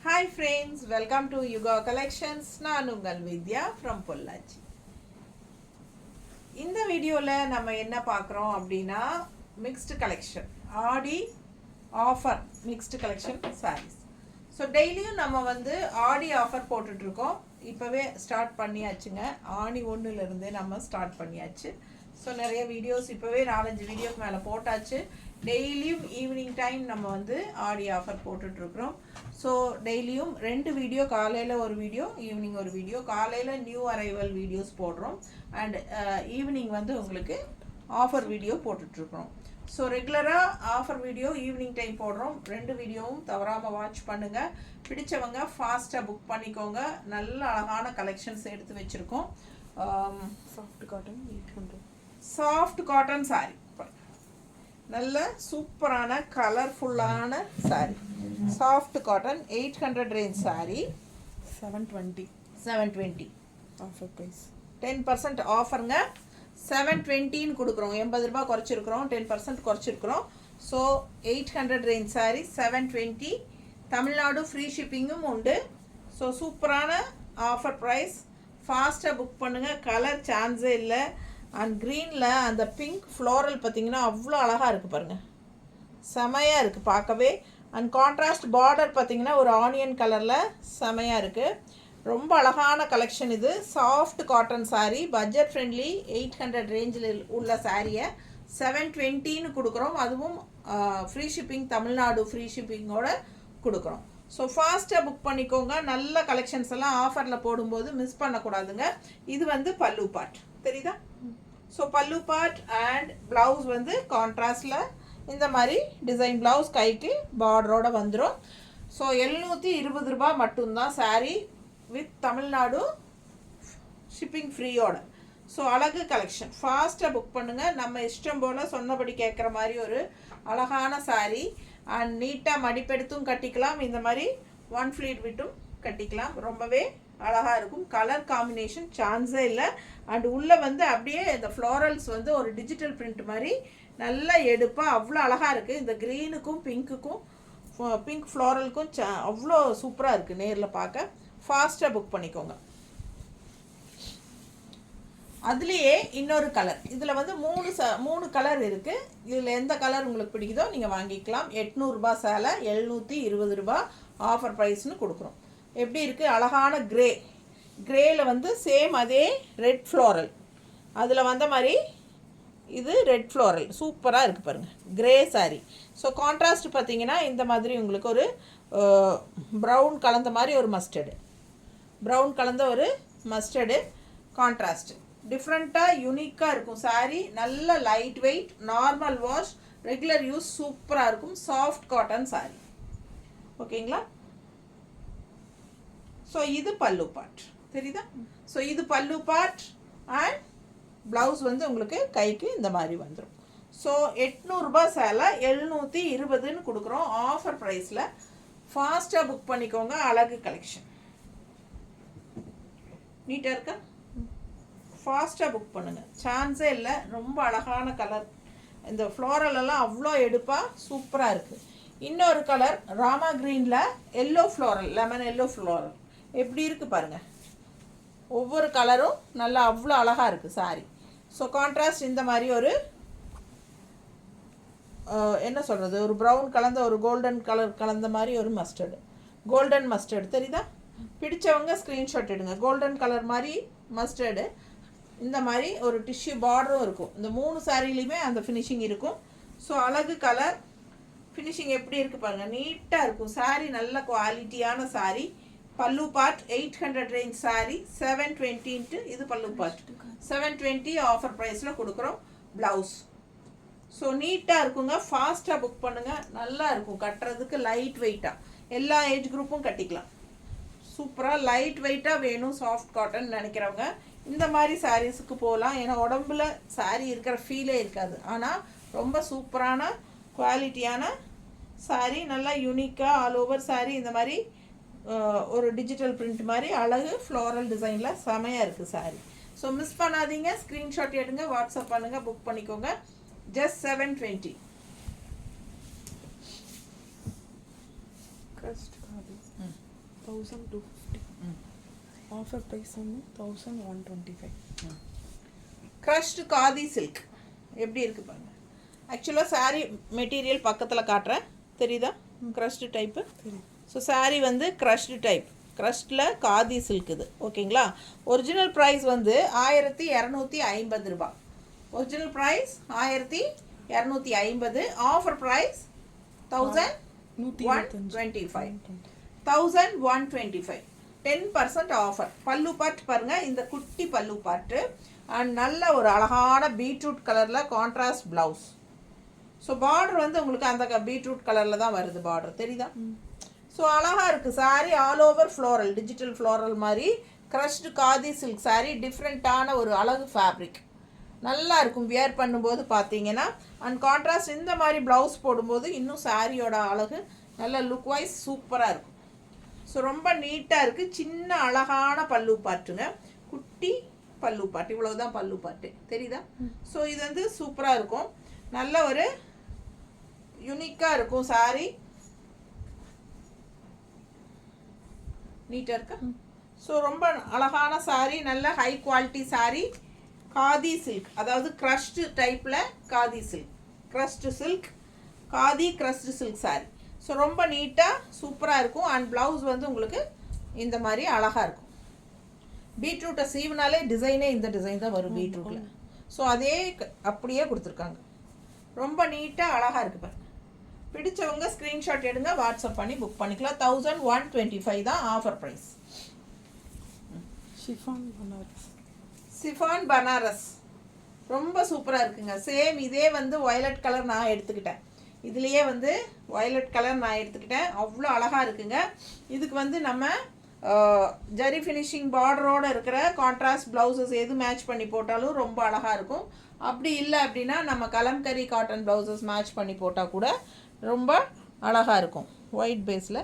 Hi friends, welcome to Yuga Collections. நான் உங்கள் வித்யா from Pollachi. இந்த வீடியோவில் நம்ம என்ன பார்க்குறோம் அப்படின்னா mixed collection Aadi offer mixed collection sarees. So டெய்லியும் நம்ம வந்து ஆடி ஆஃபர் போட்டுட்ருக்கோம். இப்போவே ஸ்டார்ட் பண்ணியாச்சுங்க. ஆணி ஒன்றுலேருந்தே நம்ம ஸ்டார்ட் பண்ணியாச்சு. ஸோ நிறைய வீடியோஸ் இப்போவே 4-5 வீடியோக்கு மேலே போட்டாச்சு. டெய்லியும் ஈவினிங் டைம் நம்ம வந்து ஆடி ஆஃபர் போட்டுட்ருக்குறோம். ஸோ டெய்லியும் 2 வீடியோ, காலையில் ஒரு வீடியோ, ஈவினிங் ஒரு வீடியோ. காலையில் நியூ அரைவல் வீடியோஸ் போடுறோம் அண்ட் ஈவினிங் வந்து உங்களுக்கு ஆஃபர் வீடியோ போட்டுட்ருக்குறோம். ஸோ ரெகுலராக ஆஃபர் வீடியோ ஈவினிங் டைம் போடுறோம். 2 வீடியோவும் தவறாமல் வாட்ச் பண்ணுங்கள். பிடிச்சவங்க ஃபாஸ்ட்டாக புக் பண்ணிக்கோங்க. நல்ல அழகான கலெக்ஷன்ஸ் எடுத்து வச்சுருக்கோம். Soft cotton 800. Soft cotton sari, நல்ல சூப்பரான கலர்ஃபுல்லான sari. Soft cotton 800 range sari. 720 offer price. 10% ஆஃபருங்க. 720ன்னு கொடுக்குறோம். 80 ரூபாய் குறைச்சிருக்கிறோம், 10% குறைச்சிருக்கிறோம். So 800 range sari 720. Tamil Nadu free ஷிப்பிங்கும் உண்டு. ஸோ சூப்பரான ஆஃபர் ப்ரைஸ். ஃபாஸ்ட்டாக புக் பண்ணுங்கள். கலர் சான்ஸே இல்லை. அண்ட் க்ரீனில் அந்த பிங்க் ஃப்ளோரல் பார்த்திங்கன்னா அவ்வளோ அழகாக இருக்குது பாருங்கள். செமையாக இருக்குது பார்க்கவே. அண்ட் கான்ட்ராஸ்ட் பார்டர் பார்த்திங்கன்னா ஒரு ஆனியன் கலரில் செமையாக இருக்குது. ரொம்ப அழகான கலெக்ஷன் இது. Soft cotton sari, budget friendly. 800 ரேஞ்சில் உள்ள சாரியை 720ன்னு கொடுக்குறோம். அதுவும் ஃப்ரீ ஷிப்பிங், தமிழ்நாடு ஃப்ரீ ஷிப்பிங்கோட கொடுக்குறோம். ஸோ ஃபாஸ்ட்டாக புக் பண்ணிக்கோங்க. நல்ல கலெக்ஷன்ஸ் எல்லாம் ஆஃபரில் போடும்போது மிஸ் பண்ணக்கூடாதுங்க. இது வந்து பல்லு பார்ட் தெரியுதா? ஸோ பல்லு பார்ட் அண்ட் ப்ளவுஸ் வந்து கான்ட்ராஸ்டில் இந்த மாதிரி டிசைன் ப்ளவுஸ், கைக்கு பார்டரோடு வந்துடும். ஸோ 720 ரூபாய் மட்டும்தான் sari with Tamil Nadu shipping ஃப்ரீயோட. So அழகு கலெக்ஷன். ஃபாஸ்ட்டாக புக் பண்ணுங்கள். நம்ம இஷ்டம் போல் சொன்னபடி கேட்குற மாதிரி ஒரு அழகான சாரீ. அண்ட் நீட்டாக மடிப்பெடுத்தும் கட்டிக்கலாம். இந்த மாதிரி 1 ஃப்ளீட் விட்டும் கட்டிக்கலாம். ரொம்பவே அழகாக இருக்கும். கலர் காம்பினேஷன் சான்ஸே இல்லை. அண்ட் உள்ளே வந்து அப்படியே இந்த ஃப்ளோரல்ஸ் வந்து ஒரு டிஜிட்டல் பிரிண்ட் மாதிரி நல்லா எடுப்பாக அவ்வளோ அழகாக இருக்குது. இந்த க்ரீனுக்கும் பிங்க்குக்கும், பிங்க் ஃப்ளோரலுக்கும் அவ்வளோ சூப்பராக இருக்குது நேரில் பார்க்க. ஃபாஸ்ட்டாக புக் பண்ணிக்கோங்க. அதுலேயே இன்னொரு கலர், இதில் வந்து 3 கலர் இருக்குது. இதில் எந்த கலர் உங்களுக்கு பிடிக்குதோ நீங்கள் வாங்கிக்கலாம். 800 ரூபாய் சேலை 720 ரூபாய் ஆஃபர் ப்ரைஸ்னு கொடுக்குறோம். எப்படி இருக்குது? அழகான கிரே. கிரேயில் வந்து சேம் அதே ரெட் ஃப்ளோரல், அதில் வந்த மாதிரி இது ரெட் ஃப்ளோரல் சூப்பராக இருக்குது பாருங்கள். கிரே சாரீ. ஸோ கான்ட்ராஸ்ட் பார்த்தீங்கன்னா இந்த மாதிரி உங்களுக்கு ஒரு ப்ரௌன் கலந்த மாதிரி ஒரு மஸ்டர்டு, ப்ரௌன் கலந்த ஒரு மஸ்டர்டு கான்ட்ராஸ்ட். டிஃப்ரெண்ட்டாக யூனிக்காக இருக்கும் சாரீ. நல்ல light weight, normal wash, regular use, சூப்பராக இருக்கும். Soft cotton sari. ஓகேங்களா? ஸோ இது பல்லு பார்ட் தெரியுதா? ஸோ இது பல்லு பார்ட் அண்ட் ப்ளவுஸ் வந்து உங்களுக்கு கைக்கு இந்த மாதிரி வந்துடும். ஸோ 800 ரூபாய் சேலை 720ன்னு கொடுக்குறோம் ஆஃபர் ப்ரைஸில். ஃபாஸ்ட்டாக புக் பண்ணிக்கோங்க. அழகு கலெக்ஷன். நீட்டாக இருக்கா? ஃபாஸ்ட்டாக புக் பண்ணுங்கள். சான்ஸே இல்லை. ரொம்ப அழகான கலர். இந்த ஃப்ளோரலெல்லாம் அவ்வளோ எடுப்பாக சூப்பராக இருக்குது. இன்னொரு கலர் ராமா க்ரீனில் yellow floral, lemon yellow floral எப்படி இருக்குது பாருங்கள். ஒவ்வொரு கலரும் நல்லா அவ்வளோ அழகாக இருக்குது சாரீ. ஸோ கான்ட்ராஸ்ட் இந்த மாதிரி ஒரு என்ன சொல்கிறது, ஒரு ப்ரௌன் கலந்த ஒரு கோல்டன் கலர் கலந்த மாதிரி ஒரு மஸ்டர்டு, கோல்டன் மஸ்டர்டு தெரியுதா? பிடிச்சவங்க ஸ்க்ரீன்ஷாட் எடுங்க. கோல்டன் கலர் மாதிரி மஸ்டர்டு. இந்த மாதிரி ஒரு டிஷ்யூ பார்டரும் இருக்கும். இந்த 3 சாரீலையுமே அந்த ஃபினிஷிங் இருக்கும். ஸோ அழகு கலர். ஃபினிஷிங் எப்படி இருக்குது பாருங்கள். நீட்டாக இருக்கும் சாரீ. நல்ல குவாலிட்டியான சாரீ. பல்லு பார்ட் 800 ரேஞ்ச் சாரீ 720. இது பல்லு பார்ட் 720 ஆஃபர் ப்ரைஸில் கொடுக்குறோம். ப்ளவுஸ் ஸோ நீட்டாக இருக்குங்க. ஃபாஸ்ட்டாக புக் பண்ணுங்கள். நல்லா இருக்கும் கட்டுறதுக்கு. லைட் வெயிட்டாக எல்லா ஏஜ் குரூப்பும் கட்டிக்கலாம். சூப்பராக லைட் வெயிட்டாக வேணும் சாஃப்ட் காட்டன் நினைக்கிறவங்க இந்த மாதிரி சாரீஸுக்கு போகலாம். ஏன்னா உடம்புல சாரீ இருக்கிற ஃபீலே இருக்காது. ஆனால் ரொம்ப சூப்பரான குவாலிட்டியான சாரீ. நல்லா யூனிக்காக ஆல் ஓவர் சாரீ இந்த மாதிரி ஒரு டிஜிட்டல் பிரிண்ட் மாதிரி அழகு ஃப்ளோரல் டிசைனில் செமையாக இருக்குது சாரீ. ஸோ மிஸ் பண்ணாதீங்க. ஸ்க்ரீன்ஷாட் எடுங்க, வாட்ஸ்அப் பண்ணுங்கள், புக் பண்ணிக்கோங்க. Just 720. 1250. Offer price on 1125. Crushed khadi silk எப்படி இருக்குது பாருங்க. ஆக்சுவலாக saree மெட்டீரியல் பக்கத்தில் காட்டுறேன், தெரியுதா? Crushed type. ஸோ saree வந்து க்ரஷ்டு டைப், க்ரஷ்டில் காதி சில்க் இது. ஓகேங்களா? ஒரிஜினல் ப்ரைஸ் வந்து 1250 ரூபா. Original price 1250. Offer price 1125. 1125. 10% offer. பல்லு பாட்டு பாருங்கள், இந்த குட்டி பல்லு பாட்டு அண்ட் நல்ல ஒரு அழகான பீட்ரூட் கலரில் கான்ட்ராஸ்ட் ப்ளவுஸ். ஸோ பார்டர் வந்து உங்களுக்கு அந்த பீட்ரூட் கலரில் தான் வருது பார்டர், தெரியுதா? ஸோ அழகாக இருக்குது saree. All over floral, digital floral மாதிரி க்ரஷ்டு காதி சில்க் saree. டிஃப்ரெண்ட்டான ஒரு அழகு ஃபேப்ரிக், நல்லா இருக்கும் வியர் பண்ணும்போது பார்த்தீங்கன்னா. அண்ட் கான்ட்ராஸ்ட் இந்த மாதிரி ப்ளவுஸ் போடும்போது இன்னும் சாரியோட அழகு நல்ல லுக் வைஸ் சூப்பராக இருக்கும். ஸோ ரொம்ப நீட்டாக இருக்குது. சின்ன அழகான பல்லு பாட்டுங்க, குட்டி பல்லு பாட்டு. இவ்வளோ தான் பல்லு பாட்டு, தெரியுதா? ஸோ இது வந்து சூப்பராக இருக்கும், நல்ல ஒரு யூனிக்காக இருக்கும் சாரி. நீட்டாக இருக்கா? ஸோ ரொம்ப அழகான சாரி, நல்ல high quality sorry. Khadi silk, அதாவது க்ரஷ்டு டைப்பில் khadi silk, crushed silk, khadi crushed silk sorry. So ரொம்ப நீட்டாக சூப்பராக இருக்கும். அண்ட் ப்ளவுஸ் வந்து உங்களுக்கு இந்த மாதிரி அழகாக இருக்கும். பீட்ரூட்டை சீவினாலே டிசைனே இந்த டிசைன் தான் வரும் பீட்ரூட்டில். ஸோ அதே அப்படியே கொடுத்துருக்காங்க, ரொம்ப நீட்டாக அழகாக இருக்குது பாருங்க. பிடிச்சவங்க ஸ்க்ரீன்ஷாட் எடுங்க, வாட்ஸ்அப் பண்ணி புக் பண்ணிக்கலாம். 1125 தான் offer price. Chiffon Banaras. Chiffon Banaras ரொம்ப சூப்பராக இருக்குங்க. சேம் இதே வந்து வயலட் கலர் நான் எடுத்துக்கிட்டேன், இதுலேயே வந்து வயலட் கலர் நான் எடுத்துக்கிட்டேன். அவ்வளோ அழகாக இருக்குங்க. இதுக்கு வந்து நம்ம ஜரி ஃபினிஷிங் பார்டரோடு இருக்கிற கான்ட்ராஸ்ட் ப்ளவுசஸ் எது மேட்ச் பண்ணி போட்டாலும் ரொம்ப அழகாக இருக்கும். அப்படி இல்லை அப்படின்னா நம்ம கலம்கரி காட்டன் ப்ளவுசஸ் மேட்ச் பண்ணி போட்டால் கூட ரொம்ப அழகாக இருக்கும். ஒயிட் பேஸில்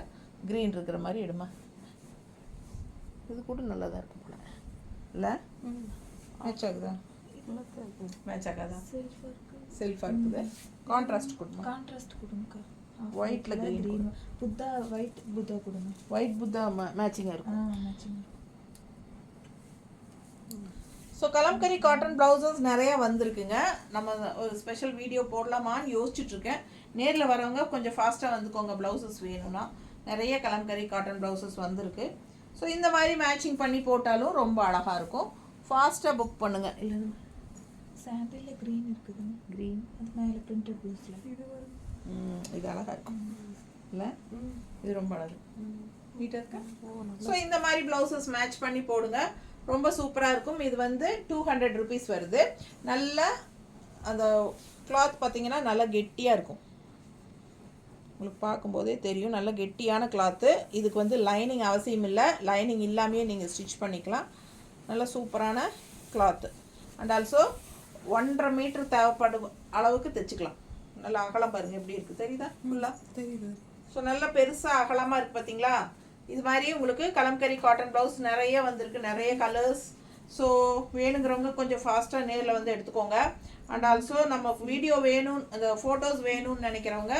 க்ரீன் இருக்கிற மாதிரி எடுமா, இது கூட நல்லா தான் இருக்கும் போல இல்லை? மேட்ச் ஆகுதா? மேட்ச் ஆகாதா? செல்ஃபாக இருக்குது. கான்ட்ராஸ்ட் கொடுமா, கான்ட்ராஸ்ட் கொடுங்கக்கா. ஒயிட்ல கிரீன், புத்தா ஒயிட் புத்தா கொடுங்க. ஒயிட் புத்தா மேட்சிங்காக இருக்கும். Matching. So Kalamkari cotton blouses நிறையா வந்திருக்குங்க. நம்ம ஒரு ஸ்பெஷல் வீடியோ போடலாமான்னு யோசிச்சுட்ருக்கேன். நேரில் வரவங்க கொஞ்சம் ஃபாஸ்ட்டாக வந்துக்கோங்க, ப்ளவுசஸ் வேணும்னா. நிறைய கலம்கரி காட்டன் ப்ளவுசஸ் வந்திருக்கு. ஸோ இந்த மாதிரி மேட்சிங் பண்ணி போட்டாலும் ரொம்ப அழகாக இருக்கும். ஃபாஸ்ட்டாக புக் பண்ணுங்கள். இல்லைன்னா சாண்டிலில் க்ரீன் இருக்குதுங்க, க்ரீன் அது மேலே பிரிண்டட் ப்ளவுஸில் இது வரும். இது அழகாக இருக்கும் இல்லை? இது ரொம்ப அழகு, நீட்டாக இருக்கா? ஸோ இந்த மாதிரி ப்ளவுசஸ் மேட்ச் பண்ணி போடுங்க, ரொம்ப சூப்பராக இருக்கும். இது வந்து 200 rupees வருது. நல்ல அந்த கிளாத் பார்த்தீங்கன்னா நல்லா கெட்டியாக இருக்கும், உங்களுக்கு பார்க்கும்போதே தெரியும். நல்ல கெட்டியான கிளாத்து. இதுக்கு வந்து லைனிங் அவசியம் இல்லை, லைனிங் இல்லாமையே நீங்கள் ஸ்டிச் பண்ணிக்கலாம். நல்ல சூப்பரான கிளாத்து. அண்ட் ஆல்சோ 1.5 மீட்டர் தேவைப்படும் அளவுக்கு தைச்சிக்கலாம். நல்லா அகலம் பாருங்கள் எப்படி இருக்குது, தெரியுதா? ஃபுல்லாக தெரியுது. ஸோ நல்ல பெருசாக அகலமாக இருக்குது பார்த்தீங்களா? இது மாதிரி உங்களுக்கு கலம்கரி காட்டன் ப்ளவுஸ் நிறைய வந்திருக்கு, நிறைய கலர்ஸ். ஸோ வேணுங்கிறவங்க கொஞ்சம் ஃபாஸ்ட்டாக நேரில் வந்து எடுத்துக்கோங்க. அண்ட் ஆல்சோ நம்ம வீடியோ வேணும், அந்த ஃபோட்டோஸ் வேணும்னு நினைக்கிறவங்க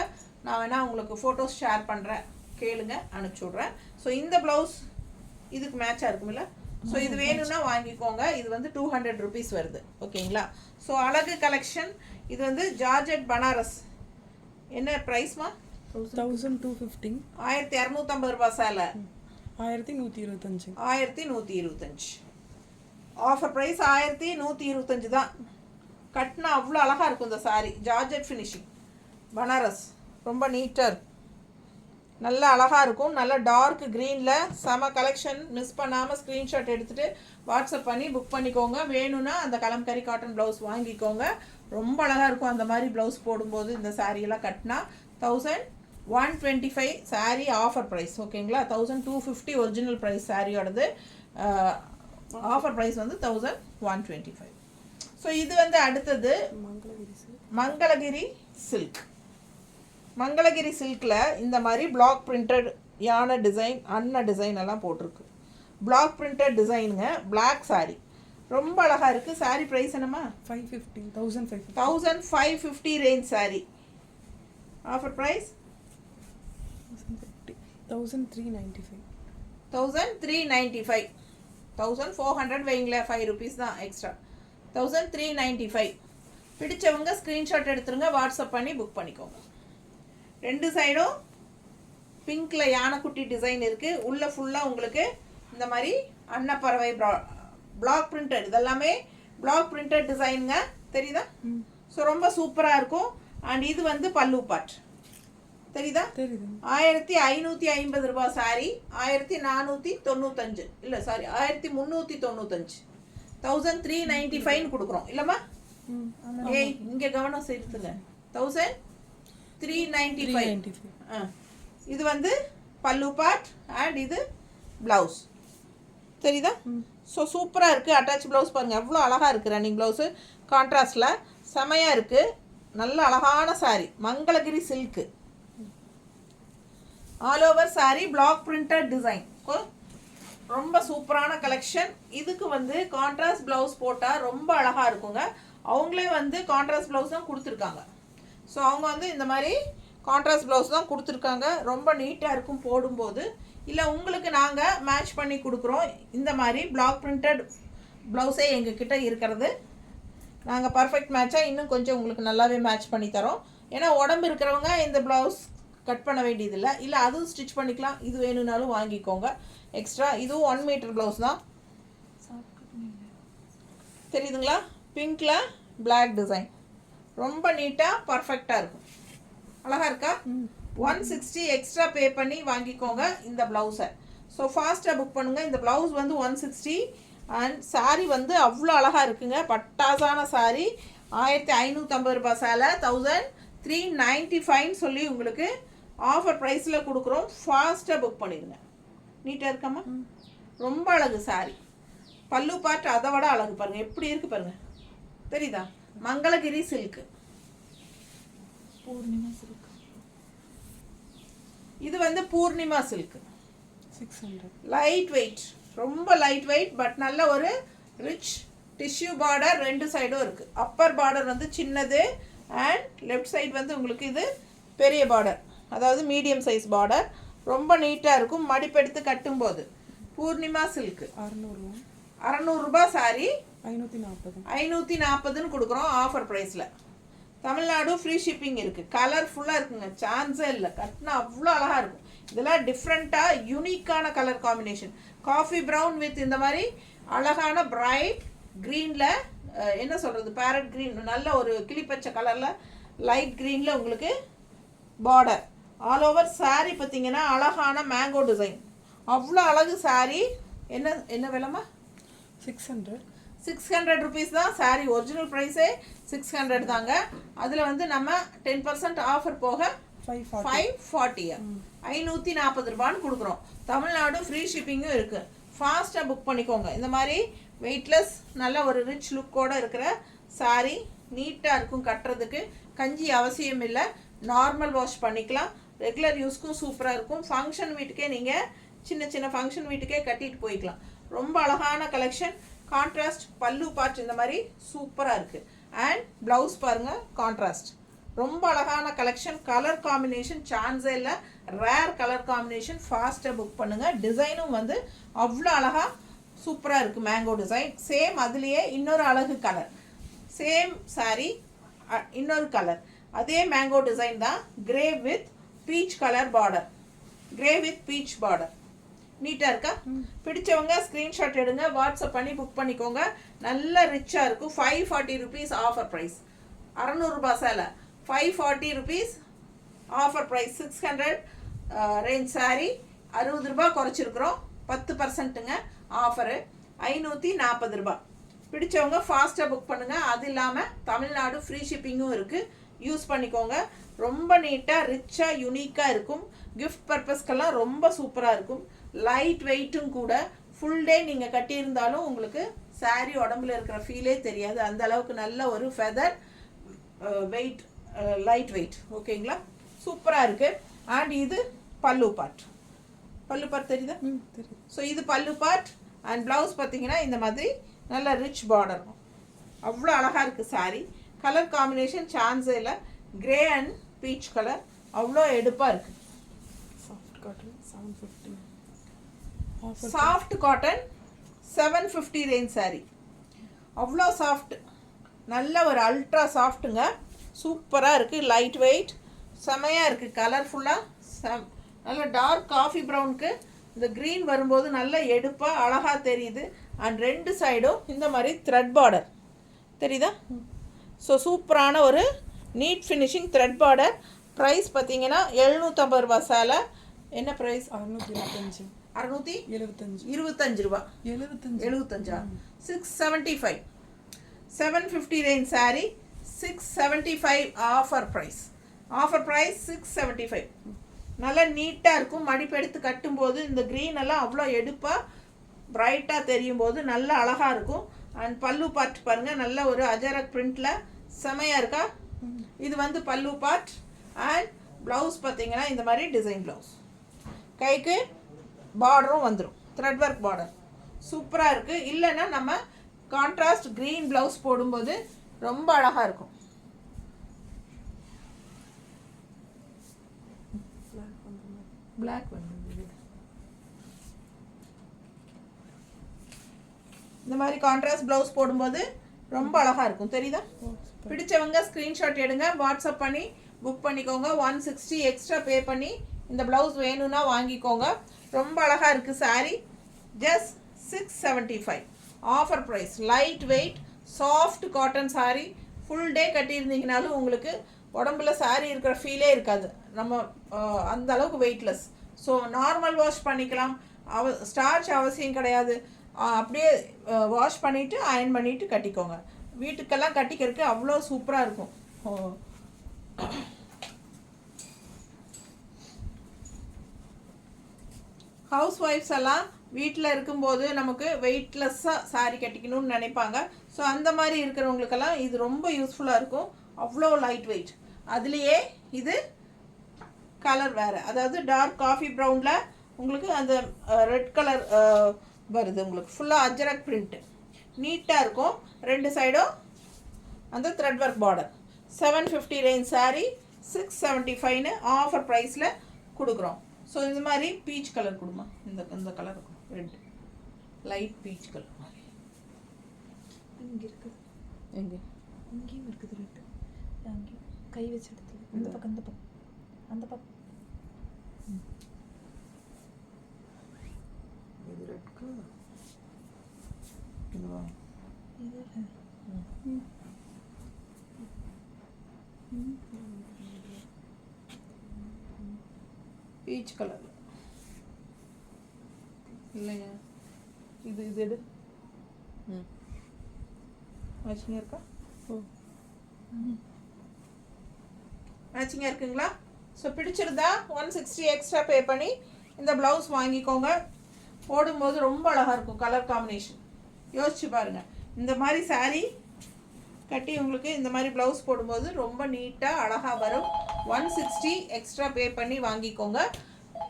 நான் வேணால் உங்களுக்கு ஃபோட்டோஸ் ஷேர் பண்ணுறேன், கேளுங்க, அனுப்பிச்சி விட்றேன். ஸோ இந்த ப்ளவுஸ் இதுக்கு மேட்சாக இருக்குமில்ல? ஸோ இது வேணும்னா வாங்கிக்கோங்க. இது வந்து 200 rupees வருது. ஓகேங்களா? ஸோ அழகு கலெக்ஷன். இது வந்து ஜார்ஜெட் பனாரஸ். என்ன ப்ரைஸ்மா? 1250. 1250 ரூபா சேலை. 1125. 1125. ஆஃபர் ப்ரைஸ் 1125 தான். கட்டினா அவ்வளோ அழகாக இருக்கும் இந்த சாரீ. ஜார்ஜெட் ஃபினிஷிங் பனாரஸ், ரொம்ப நீட்டாக இருக்கும், நல்ல அழகாக இருக்கும். நல்ல டார்க் க்ரீனில் செம கலெக்ஷன். மிஸ் பண்ணாமல் ஸ்க்ரீன்ஷாட் எடுத்துகிட்டு வாட்ஸ்அப் பண்ணி புக் பண்ணிக்கோங்க. வேணும்னா அந்த கலம்கரி காட்டன் ப்ளவுஸ் வாங்கிக்கோங்க, ரொம்ப அழகாக இருக்கும். அந்த மாதிரி ப்ளவுஸ் போடும்போது இந்த சாரியெல்லாம் கட்டினா 1125 சாரீ ஆஃபர் ப்ரைஸ். ஓகேங்களா? 1250 ஒரிஜினல் ப்ரைஸ் சாரியோடது. ஆஃபர் ப்ரைஸ் வந்து 1125. ஸோ இது வந்து அடுத்தது மங்களகிரி சில்க். மங்களகிரி சில்கில் இந்த மாதிரி பிளாக் பிரிண்டட் யானை டிசைன், அன்ன டிசைன் எல்லாம் போட்டிருக்கு. பிளாக் பிரிண்டட் டிசைனுங்க, பிளாக் சாரி, ரொம்ப அழகாக இருக்குது. சாரி ப்ரைஸ் என்னம்மா? 550. 1550. 1550 ரேஞ்ச் சாரி. Offer price 1395. 1395. 1400 வைங்களேன், 5 ருபீஸ் தான் எக்ஸ்ட்ரா. 1395. பிடிச்சவங்க ஸ்க்ரீன்ஷாட் எடுத்துருங்க, வாட்ஸ்அப் பண்ணி புக் பண்ணிக்கோங்க. ரெண்டு சைடும் பிங்க்கில் யானைக்குட்டி டிசைன் இருக்குது. உள்ளே ஃபுல்லாக உங்களுக்கு இந்த மாதிரி அன்னப்பறவை பிளாக் பிரிண்டட், இதெல்லாமே பிளாக் பிரிண்டட் டிசைனுங்க, தெரியுதா? ஸோ ரொம்ப சூப்பராக இருக்கும். அண்ட் இது வந்து பல்லு பார்ட், தெரியுதா? தெரியுது. 1550 ரூபாய் சாரி. 1495 இல்லை சாரி 1395. 1395 கொடுக்குறோம் இல்லைம்மா? ஏய் இங்கே கவனம் செலுத்துங்க. 1395. இது வந்து பல்லு பார்ட் அண்ட் இது ப்ளவுஸ், தெரியுதா? ஸோ சூப்பராக இருக்குது. அட்டாச் ப்ளவுஸ் பாருங்கள் எவ்வளோ அழகாக இருக்குது. ரன்னிங் ப்ளவுஸு கான்ட்ராஸ்டில் செமையாக இருக்குது. நல்ல அழகான saree, Mangalagiri silk. All over saree block printed design, ரொம்ப சூப்பரான கலெக்ஷன். இதுக்கு வந்து கான்ட்ராஸ்ட் ப்ளவுஸ் போட்டால் ரொம்ப அழகாக இருக்குங்க. அவங்களே வந்து கான்ட்ராஸ்ட் ப்ளவுஸ் தான் கொடுத்துருக்காங்க. ஸோ அவங்க வந்து இந்த மாதிரி கான்ட்ராஸ்ட் ப்ளவுஸ் தான் கொடுத்துருக்காங்க. ரொம்ப நீட்டாக இருக்கும் போடும்போது. இல்லை உங்களுக்கு நாங்கள் மேட்ச் பண்ணி கொடுக்குறோம். இந்த மாதிரி பிளாக் பிரிண்டட் ப்ளவுஸே எங்ககிட்ட இருக்கிறது. நாங்கள் பர்ஃபெக்ட் மேட்சாக இன்னும் கொஞ்சம் உங்களுக்கு நல்லாவே மேட்ச் பண்ணி தரோம். ஏன்னா உடம்பு இருக்கிறவங்க இந்த ப்ளவுஸ் கட் பண்ண வேண்டியதில்லை. இல்லை அதுவும் ஸ்டிச் பண்ணிக்கலாம். இது வேணும்னாலும் வாங்கிக்கோங்க எக்ஸ்ட்ரா. இதுவும் 1 மீட்டர் ப்ளவுஸ் தான், தெரியுதுங்களா? பிங்க்கில் பிளாக் டிசைன் ரொம்ப நீட்டாக பர்ஃபெக்டாக இருக்கும். அழகாக இருக்கா? 160 எக்ஸ்ட்ரா பே பண்ணி வாங்கிக்கோங்க இந்த ப்ளவுஸை. ஸோ ஃபாஸ்ட்டாக புக் பண்ணுங்கள். இந்த ப்ளவுஸ் வந்து 160 அண்ட் சாரீ வந்து அவ்வளோ அழகாக இருக்குங்க. பட்டாசான சாரீ. 1550 ரூபாய் சேலை. 1395 சொல்லி உங்களுக்கு ஆஃபர் ப்ரைஸில் கொடுக்குறோம். ஃபாஸ்ட்டாக புக் பண்ணிடுங்க. நீட்டாக இருக்காமா? ரொம்ப அழகு சாரீ. பல்லு பார்ட் அதை விட அழகு பாருங்கள், எப்படி இருக்குது பாருங்கள், தெரியுதா? Mangalagiri silk, Purnima silk. இது வந்து பூர்ணிமா சில்க்கு. 600. லைட் வெயிட், ரொம்ப லைட் வெயிட் பட் நல்ல ஒரு ரிச் டிஷ்யூ பார்டர். ரெண்டு சைடும் இருக்குது. அப்பர் பார்டர் வந்து சின்னது அண்ட் லெஃப்ட் சைடு வந்து உங்களுக்கு இது பெரிய பார்டர், அதாவது மீடியம் சைஸ் பார்டர். ரொம்ப நீட்டாக இருக்கும் மடிப்பெடுத்து கட்டும்போது. பூர்ணிமா சில்க்கு 600 ரூபாய் சாரி. 540 கொடுக்குறோம் ஆஃபர் ப்ரைஸில். தமிழ்நாடு ஃப்ரீ ஷிப்பிங் இருக்குது. கலர்ஃபுல்லாக இருக்குங்க, சான்ஸே இல்லை. கட்டினா அவ்வளோ அழகாக இருக்கும். இதெல்லாம் டிஃப்ரெண்ட்டாக யூனிக்கான colour combination. Coffee brown with இந்த மாதிரி அழகான பிரைட் க்ரீனில், என்ன சொல்கிறது, பேரட் க்ரீன், நல்ல ஒரு கிளிப்பச்சை கலரில் லைட் க்ரீனில் உங்களுக்கு பார்டர். ஆல் ஓவர் சாரீ பார்த்தீங்கன்னா அழகான மேங்கோ டிசைன். அவ்வளோ அழகு சாரீ. என்ன விலைமா? 600 ருபீஸ் தான் சாரீ. ஒரிஜினல் ப்ரைஸே 600 தாங்க. அதில் வந்து நம்ம 10% ஆஃபர் போக 540 540 ரூபான்னு கொடுக்குறோம். தமிழ்நாடு ஃப்ரீ ஷிப்பிங்கும் இருக்குது. ஃபாஸ்ட்டாக புக் பண்ணிக்கோங்க. இந்த மாதிரி வெயிட்லெஸ் நல்ல ஒரு ரிச் லுக்கோடு இருக்கிற சாரீ நீட்டாக இருக்கும் கட்டுறதுக்கு. கஞ்சி அவசியம் இல்லை, நார்மல் வாஷ் பண்ணிக்கலாம். ரெகுலர் யூஸ்க்கும் சூப்பராக இருக்கும். ஃபங்க்ஷன் வீட்டுக்கே நீங்கள் சின்ன ஃபங்க்ஷன் வீட்டுக்கே கட்டிட்டு போய்க்கலாம். ரொம்ப அழகான கலெக்ஷன். கான்ட்ராஸ்ட் பல்லு பார்ட் இந்த மாதிரி சூப்பராக இருக்குது. அண்ட் ப்ளவுஸ் பாருங்கள் கான்ட்ராஸ்ட். ரொம்ப அழகான கலெக்ஷன். கலர் காம்பினேஷன் சான்ஸே இல்லை, ரேர் கலர் காம்பினேஷன். ஃபாஸ்ட்டாக புக் பண்ணுங்கள். டிசைனும் வந்து அவ்வளோ அழகாக சூப்பராக இருக்குது. Mango design same. அதுலேயே இன்னொரு அழகு கலர். சேம் சாரீ இன்னொரு கலர். அதே மேங்கோ டிசைன் தான். Grey with peach colour border. Grey with beach border. நீட்டாக இருக்கா? பிடிச்சவங்க ஸ்க்ரீன்ஷாட் எடுங்க, வாட்ஸ்அப் பண்ணி புக் பண்ணிக்கோங்க. நல்ல ரிச்சாக இருக்கும். 540 ருபீஸ் ஆஃபர் ப்ரைஸ். 600 ரூபாய் சேலை 540 rupees offer price. 600 range saree 60 ரூபாய் குறைச்சிருக்கிறோம். 10%ங்க ஆஃபரு. 540 ரூபாய். பிடிச்சவங்க ஃபாஸ்ட்டாக புக் பண்ணுங்கள். அது இல்லாமல் தமிழ்நாடு ஃப்ரீ ஷிப்பிங்கும் இருக்குது. யூஸ் பண்ணிக்கோங்க. ரொம்ப நீட்டாக ரிச்சாக யூனிக்காக இருக்கும். கிஃப்ட் பர்பஸ்க்கெல்லாம் ரொம்ப சூப்பராக இருக்கும். லைட் வெயிட்டும் கூட. ஃபுல் டே நீங்கள் கட்டியிருந்தாலும் உங்களுக்கு சாரீ உடம்புல இருக்கிற ஃபீலே தெரியாது. அந்த அளவுக்கு நல்ல ஒரு ஃபெதர் வெயிட், லைட் வெயிட். ஓகேங்களா? சூப்பராக இருக்குது. அண்ட் இது பல்லு பார்ட். பல்லு பார்ட் தெரியுதா? ஸோ இது பல்லு பார்ட். அண்ட் ப்ளவுஸ் பார்த்தீங்கன்னா இந்த மாதிரி நல்ல ரிச் பார்டர். அவ்வளோ அழகாக இருக்குது சாரீ. கலர் காம்பினேஷன் சான்ஸே இல்லை. கிரே அண்ட் பீச் கலர் அவ்வளோ எடுப்பாக இருக்குது. Soft cotton 750. Offer soft cotton 750 range saree. அவ்வளோ சாஃப்ட், நல்ல ஒரு அல்ட்ரா சாஃப்ட்டுங்க. சூப்பராக இருக்குது, லைட் வெயிட், செமையாக இருக்குது, கலர்ஃபுல்லாக. நல்ல டார்க் காஃபி ப்ரௌனுக்கு இந்த க்ரீன் வரும்போது நல்ல எடுப்பாக அழகாக தெரியுது. அண்ட் ரெண்டு சைடும் இந்த மாதிரி த்ரெட் பார்டர் தெரியுதா? ஸோ சூப்பரான ஒரு neat finishing thread border. Price பார்த்தீங்கன்னா 750 ரூபா சேலை. என்ன ப்ரைஸ்? 625. 625 ரூபா. 75 675. 750 ரேஞ்ச் saree 675 ஆஃபர் ப்ரைஸ். 675. நல்லா நீட்டாக இருக்கும். மடிப்பு எடுத்து கட்டும்போது இந்த க்ரீன் எல்லாம் அவ்வளோ எடுப்பாக பிரைட்டாக தெரியும் போது நல்லா அழகாக இருக்கும். அண்ட் பல்லு பார்ட் பாருங்கள், நல்ல ஒரு அஜரக் பிரிண்டில் செமையாக இருக்கா. இது வந்து பல்லு பார்ட். அண்ட் ப்ளவுஸ் பார்த்தீங்கன்னா இந்த மாதிரி டிசைன் ப்ளவுஸ், கைக்கு பார்டரும் வந்துடும், த்ரெட் ஒர்க் பார்டர். சூப்பராக இருக்குது. இல்லைன்னா நம்ம கான்ட்ராஸ்ட் க்ரீன் ப்ளவுஸ் போடும்போது ரொம்ப அழகாக இருக்கும். பிளாக் வந்து இந்த மாதிரி கான்ட்ராஸ்ட் ப்ளவுஸ் போடும்போது ரொம்ப அழகாக இருக்கும், தெரியுதா? பிடிச்சவங்க ஸ்க்ரீன்ஷாட் எடுங்க, வாட்ஸ்அப் பண்ணி புக் பண்ணிக்கோங்க. 160 எக்ஸ்ட்ரா பே பண்ணி இந்த ப்ளவுஸ் வேணும்னா வாங்கிக்கோங்க. ரொம்ப அழகாக இருக்குது saree. Just 675 offer price. Light weight soft cotton saree. Full day கட்டியிருந்தீங்கனாலும் உங்களுக்கு உடம்புல saree இருக்கிற ஃபீலே இருக்காது. நம்ம அந்த அளவுக்கு வெயிட்லெஸ். ஸோ நார்மல் வாஷ் பண்ணிக்கலாம், ஸ்டார்ச் அவசியம் கிடையாது. அப்படியே வாஷ் பண்ணிவிட்டு அயர்ன் பண்ணிவிட்டு கட்டிக்கோங்க. வீட்டுக்கெல்லாம் கட்டிக்கிறதுக்கு அவ்வளோ சூப்பராக இருக்கும். ஹவுஸ் ஒய்ஃப்ஸ் எல்லாம் வீட்டில் இருக்கும்போது நமக்கு வெயிட்லெஸ்ஸாக saree கட்டிக்கணும்னு நினைப்பாங்க. ஸோ அந்த மாதிரி இருக்கிறவங்களுக்கெல்லாம் இது ரொம்ப யூஸ்ஃபுல்லாக இருக்கும். அவ்வளோ லைட் வெயிட். அதுலேயே இது கலர் வேறு, அதாவது டார்க் காஃபி ப்ரௌனில் உங்களுக்கு அந்த ரெட் கலர் வருது. உங்களுக்கு ஃபுல்லாக அஜரக் பிரிண்ட்டு நீட்டாக இருக்கும். ரெண்டு சைடும் அந்த thread work border. 750 range saree 675ன்னு ஆஃபர் ப்ரைஸில் கொடுக்குறோம். ஸோ இந்த மாதிரி பீச் கலர் கொடுமா, இந்த கலர் இருக்கும், ரெட் லைட் பீச் கலர் மாதிரி. இங்கே இருக்குது, எங்கே? இங்கேயும் இருக்குது ரெட்டு. அங்கேயும் கை வச்ச இடத்துல இந்த பக்கம், இந்த பக்கம், அந்த பக்கம். இது ரெட் கலர். இதுவா? இது பீச் கலர் இல்லைங்க, இது எடு. மேட்சிங்காக இருக்கா? மேட்சிங்காக இருக்குங்களா? ஸோ பிடிச்சிருந்தா 160 எக்ஸ்ட்ரா பே பண்ணி இந்த ப்ளவுஸ் வாங்கிக்கோங்க. போடும்போது ரொம்ப அழகாக இருக்கும் கலர் காம்பினேஷன். யோசிச்சு பாருங்கள். இந்த மாதிரி saree கட்டி உங்களுக்கு இந்த மாதிரி ப்ளவுஸ் போடும்போது ரொம்ப நீட்டாக அழகாக வரும். 160 எக்ஸ்ட்ரா பே பண்ணி வாங்கிக்கோங்க.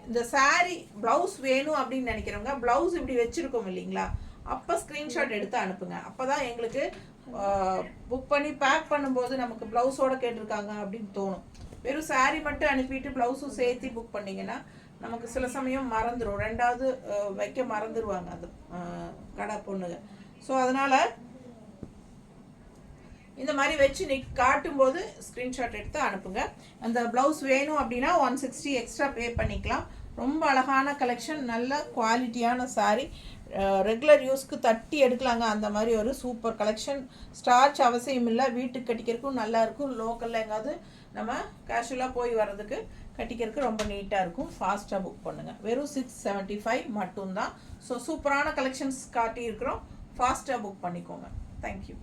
இந்த saree ப்ளவுஸ் வேணும் அப்படின்னு நினைக்கிறவங்க, ப்ளவுஸ் இப்படி வச்சுருக்கோம் இல்லைங்களா, அப்போ ஸ்க்ரீன்ஷாட் எடுத்து அனுப்புங்க. அப்போ தான் எங்களுக்கு புக் பண்ணி பேக் பண்ணும்போது நமக்கு ப்ளவுஸோடு கேட்டிருக்காங்க அப்படின்னு தோணும். வெறும் saree மட்டும் அனுப்பிட்டு ப்ளவுஸும் சேர்த்து புக் பண்ணிங்கன்னா நமக்கு சில சமயம் மறந்துடும், ரெண்டாவது வைக்க மறந்துடுவாங்க அந்த கடை பொண்ணுங்க. ஸோ அதனால் இந்த மாதிரி வச்சு காட்டும்போது ஸ்க்ரீன்ஷாட் எடுத்து அனுப்புங்க. அந்த ப்ளவுஸ் வேணும் அப்படின்னா 160 எக்ஸ்ட்ரா பே பண்ணிக்கலாம். ரொம்ப அழகான கலெக்ஷன், நல்ல குவாலிட்டியான saree, ரெகுலர் யூஸ்க்கு தட்டி எடுக்கலாங்க. அந்த மாதிரி ஒரு சூப்பர் கலெக்ஷன். ஸ்டார்ச் அவசியம் இல்லை, வீட்டுக்கு கட்டிக்கிறதுக்கும் நல்லாயிருக்கும். லோக்கலில் எங்காவது நம்ம கேஷுவலாக போய் வர்றதுக்கு கட்டிக்கிறதுக்கு ரொம்ப நீட்டாக இருக்கும். ஃபாஸ்ட்டாக புக் பண்ணுங்கள். வெறும் 675 மட்டும்தான். ஸோ சூப்பரான கலெக்ஷன்ஸ் காட்டியிருக்கிறோம். ஃபாஸ்ட்டாக புக் பண்ணிக்கோங்க. தேங்க்யூ.